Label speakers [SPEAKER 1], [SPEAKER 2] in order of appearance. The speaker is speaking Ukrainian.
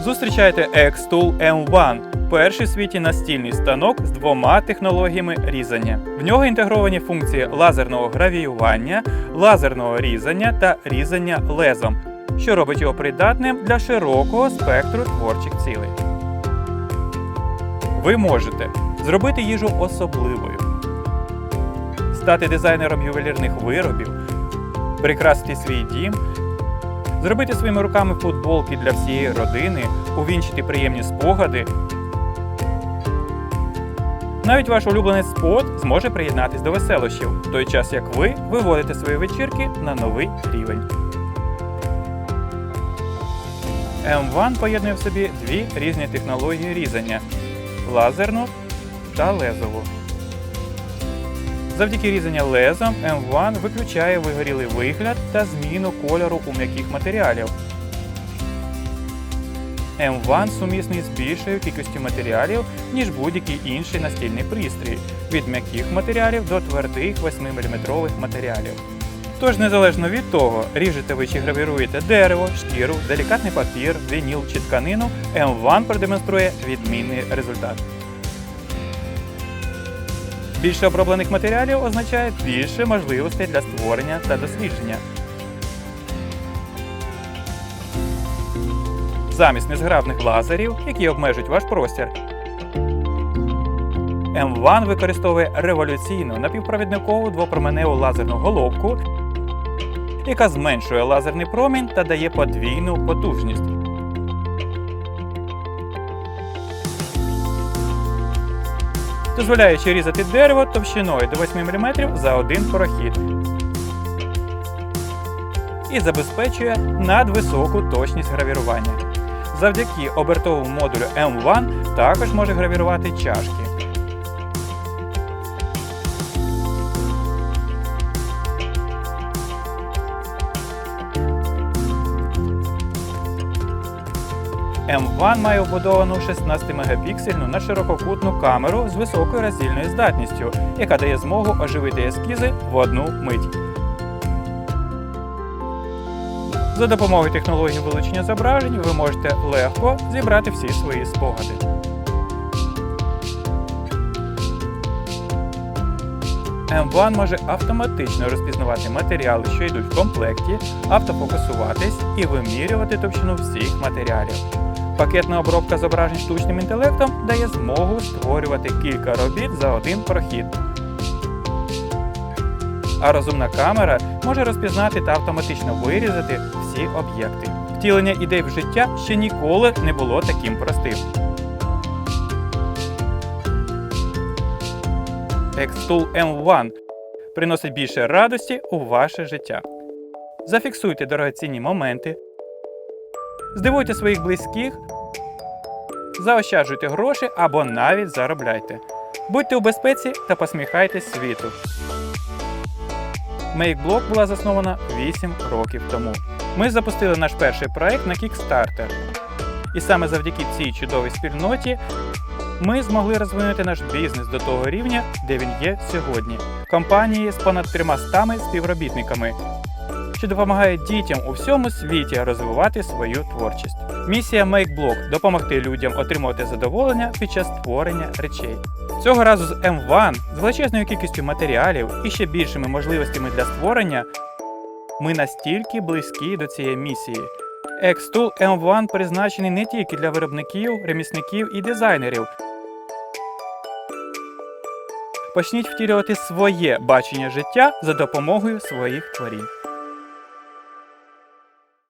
[SPEAKER 1] Зустрічайте Xtool M1 – перший в світі настільний станок з двома технологіями різання. В нього інтегровані функції лазерного гравіювання, лазерного різання та різання лезом, що робить його придатним для широкого спектру творчих цілей. Ви можете зробити їжу особливою, стати дизайнером ювелірних виробів, прикрасити свій дім, зробити своїми руками футболки для всієї родини, увінчити приємні спогади. Навіть ваш улюблений спот зможе приєднатись до веселощів, в той час як ви виводите свої вечірки на новий рівень. M1 поєднує в собі дві різні технології різання – лазерну та лезову. Завдяки різанню лезом M1 виключає вигорілий вигляд та зміну кольору у м'яких матеріалів. M1 сумісний з більшою кількістю матеріалів, ніж будь-який інший настільний пристрій – від м'яких матеріалів до твердих 8-мм матеріалів. Тож, незалежно від того, ріжете ви чи гравіруєте дерево, шкіру, делікатний папір, вініл чи тканину, M1 продемонструє відмінний результат. Більше оброблених матеріалів означає більше можливостей для створення та дослідження. Замість незграбних лазерів, які обмежують ваш простір, M1 використовує революційну напівпровідникову двопроменеву лазерну головку, яка зменшує лазерний промінь та дає подвійну потужність. Дозволяючи різати дерево товщиною до 8 мм за один прохід. І забезпечує надвисоку точність гравірування. Завдяки обертовому модулю M1 також може гравірувати чашки. M1 має вбудовану 16-мегапіксельну надширококутну камеру з високою роздільною здатністю, яка дає змогу оживити ескізи в одну мить. За допомогою технології вилучення зображень ви можете легко зібрати всі свої спогади. M1 може автоматично розпізнавати матеріали, що йдуть в комплекті, автофокусуватись і вимірювати товщину всіх матеріалів. Пакетна обробка зображень штучним інтелектом дає змогу створювати кілька робіт за один прохід. А розумна камера може розпізнати та автоматично вирізати всі об'єкти. Втілення ідей в життя ще ніколи не було таким простим. Xtool M1 приносить більше радості у ваше життя. Зафіксуйте дорогоцінні моменти, здивуйте своїх близьких, заощаджуйте гроші або навіть заробляйте. Будьте у безпеці та посміхайтесь світу. MakeBlock була заснована 8 років тому. Ми запустили наш перший проект на Kickstarter. І саме завдяки цій чудовій спільноті ми змогли розвинути наш бізнес до того рівня, де він є сьогодні. Компанії з понад 300 співробітниками, що допомагає дітям у всьому світі розвивати свою творчість. Місія MakeBlock – допомогти людям отримувати задоволення під час створення речей. Цього разу з M1, з величезною кількістю матеріалів і ще більшими можливостями для створення, ми настільки близькі до цієї місії. Xtool M1 призначений не тільки для виробників, ремісників і дизайнерів. Почніть втілювати своє бачення життя за допомогою своїх творінь.